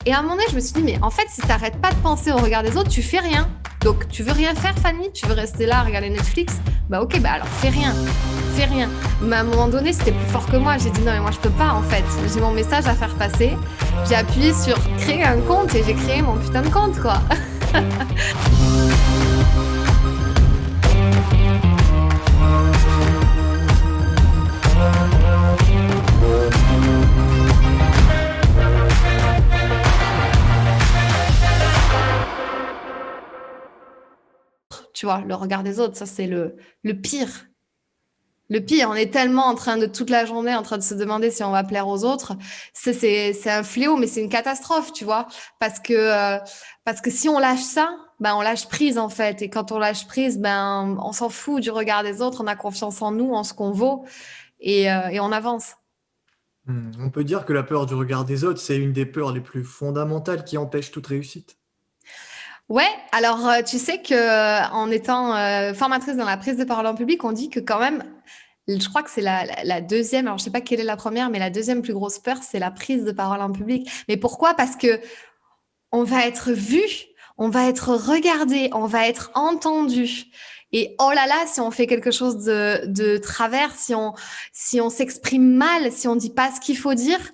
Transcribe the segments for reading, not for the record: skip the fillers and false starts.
Et à un moment donné, je me suis dit, mais en fait, si tu n'arrêtes pas de penser au regard des autres, tu fais rien. Donc, tu veux rien faire, Fanny? Tu veux rester là à regarder Netflix? Bah ok, bah alors fais rien. Fais rien. Mais à un moment donné, c'était plus fort que moi. J'ai dit non, mais moi, je peux pas, en fait. J'ai mon message à faire passer. J'ai appuyé sur créer un compte et j'ai créé mon putain de compte, quoi. Tu vois, le regard des autres, ça, c'est le pire. Le pire, on est tellement en train de toute la journée en train de se demander si on va plaire aux autres. C'est un fléau, mais c'est une catastrophe, tu vois, parce que si on lâche ça, ben on lâche prise en fait. Et quand on lâche prise, ben on s'en fout du regard des autres, on a confiance en nous, en ce qu'on vaut, et on avance. On peut dire que la peur du regard des autres, c'est une des peurs les plus fondamentales qui empêchent toute réussite. Ouais, alors tu sais que en étant formatrice dans la prise de parole en public, on dit que quand même, je crois que c'est la deuxième, alors je sais pas quelle est la première, mais la deuxième plus grosse peur, c'est la prise de parole en public. Mais pourquoi? Parce que on va être vu, on va être regardé, on va être entendu. Et oh là là, si on fait quelque chose de travers, si on s'exprime mal, si on dit pas ce qu'il faut dire,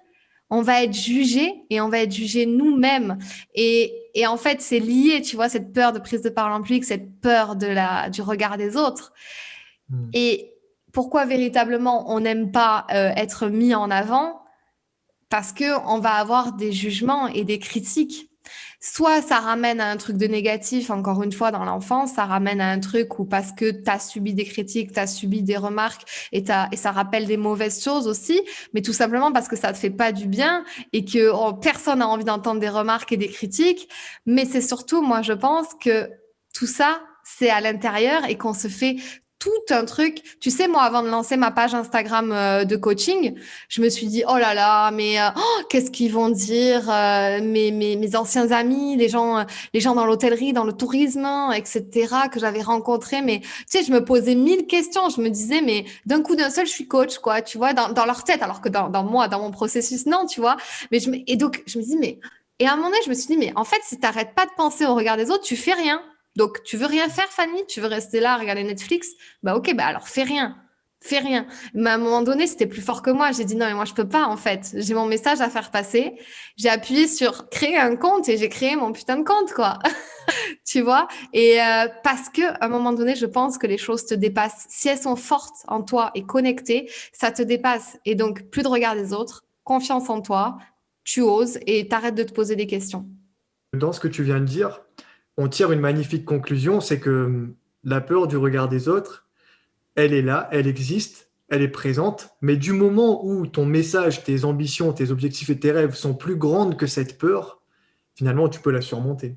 on va être jugé et on va être jugé nous-mêmes. Et en fait, c'est lié, tu vois, cette peur de prise de parole en public, cette peur du regard des autres. Hmm. Et pourquoi véritablement on n'aime pas être mis en avant? Parce que on va avoir des jugements et des critiques. Soit ça ramène à un truc de négatif, encore une fois, dans l'enfance, ça ramène à un truc où parce que tu as subi des critiques, tu as subi des remarques et ça rappelle des mauvaises choses aussi, mais tout simplement parce que ça te fait pas du bien et que personne n'a envie d'entendre des remarques et des critiques. Mais c'est surtout, moi, je pense que tout ça, c'est à l'intérieur et qu'on se fait tout un truc. Tu sais, moi, avant de lancer ma page Instagram de coaching, je me suis dit, oh là là, mais qu'est-ce qu'ils vont dire mes anciens amis, les gens dans l'hôtellerie, dans le tourisme, etc., que j'avais rencontrés. Mais tu sais, je me posais mille questions. Je me disais, mais d'un coup d'un seul, je suis coach, quoi, tu vois, dans leur tête, alors que dans moi, dans mon processus, non, tu vois. Et donc, je me dis, mais... Et à un moment donné, je me suis dit, mais en fait, si tu n'arrêtes pas de penser au regard des autres, tu fais rien. Donc, tu veux rien faire, Fanny? Tu veux rester là à regarder Netflix? Bah ok, bah alors fais rien. Fais rien. Mais à un moment donné, c'était plus fort que moi. J'ai dit non, mais moi, je peux pas, en fait. J'ai mon message à faire passer. J'ai appuyé sur créer un compte et j'ai créé mon putain de compte, quoi. Tu vois? Et parce que à un moment donné, je pense que les choses te dépassent. Si elles sont fortes en toi et connectées, ça te dépasse. Et donc, plus de regard des autres, confiance en toi, tu oses et t'arrêtes de te poser des questions. Dans ce que tu viens de dire, on tire une magnifique conclusion, c'est que la peur du regard des autres, elle est là, elle existe, elle est présente, mais du moment où ton message, tes ambitions, tes objectifs et tes rêves sont plus grandes que cette peur, finalement, tu peux la surmonter.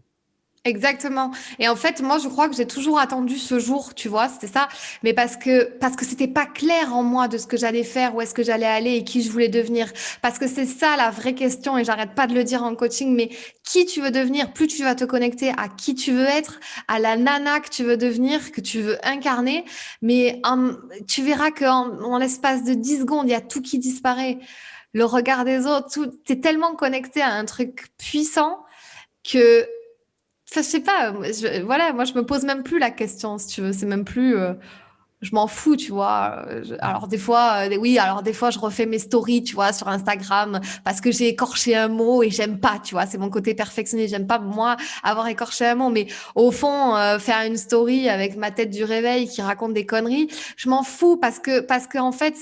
Exactement. Et en fait, moi, je crois que j'ai toujours attendu ce jour, tu vois, c'était ça. Mais parce que c'était pas clair en moi de ce que j'allais faire, où est-ce que j'allais aller et qui je voulais devenir. Parce que c'est ça la vraie question et j'arrête pas de le dire en coaching, mais qui tu veux devenir, plus tu vas te connecter à qui tu veux être, à la nana que tu veux devenir, que tu veux incarner. Mais tu verras en l'espace de 10 secondes, il y a tout qui disparaît. Le regard des autres, tout, t'es tellement connecté à un truc puissant que enfin, je sais pas, voilà, moi je me pose même plus la question, si tu veux, c'est même plus, je m'en fous, tu vois. Alors des fois, oui, alors des fois je refais mes stories, tu vois, sur Instagram, parce que j'ai écorché un mot et j'aime pas, tu vois, c'est mon côté perfectionniste, j'aime pas moi avoir écorché un mot, mais au fond, faire une story avec ma tête du réveil qui raconte des conneries, je m'en fous parce que en fait,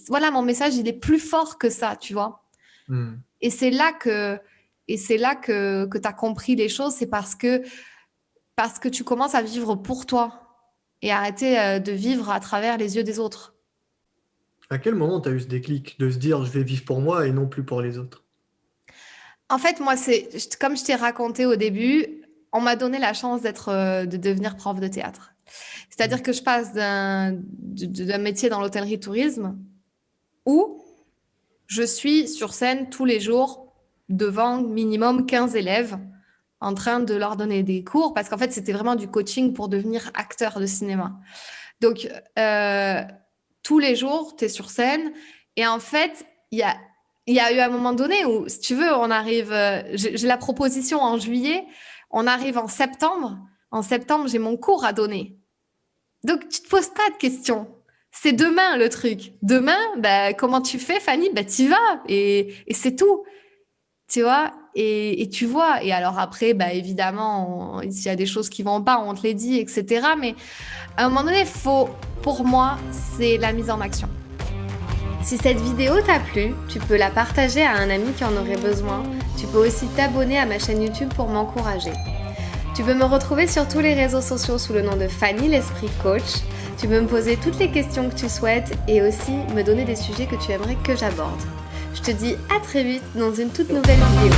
voilà, mon message, il est plus fort que ça, tu vois. Hmm. Et c'est là que, et c'est là que tu as compris les choses, c'est parce que tu commences à vivre pour toi et arrêter de vivre à travers les yeux des autres. À quel moment tu as eu ce déclic de se dire je vais vivre pour moi et non plus pour les autres? En fait, moi, comme je t'ai raconté au début, on m'a donné la chance de devenir prof de théâtre. Hmm. C'est-à-dire que je passe d'un métier dans l'hôtellerie-tourisme où je suis sur scène tous les jours devant minimum 15 élèves en train de leur donner des cours parce qu'en fait, c'était vraiment du coaching pour devenir acteur de cinéma. Donc, tous les jours, tu es sur scène et en fait, il y a il y a eu un moment donné où, si tu veux, on arrive, j'ai la proposition en juillet, on arrive en septembre. En septembre, j'ai mon cours à donner. Donc, tu te poses pas de questions. C'est demain le truc. Demain, bah, comment tu fais, Fanny? Bah, t'y vas et c'est tout. Tu vois? Et tu vois. Et alors après, bah, évidemment, s'il y a des choses qui vont pas, on te les dit, etc. Mais à un moment donné, pour moi, c'est la mise en action. Si cette vidéo t'a plu, tu peux la partager à un ami qui en aurait besoin. Tu peux aussi t'abonner à ma chaîne YouTube pour m'encourager. Tu peux me retrouver sur tous les réseaux sociaux sous le nom de Fanny l'Esprit Coach. Tu peux me poser toutes les questions que tu souhaites et aussi me donner des sujets que tu aimerais que j'aborde. Je te dis à très vite dans une toute nouvelle vidéo.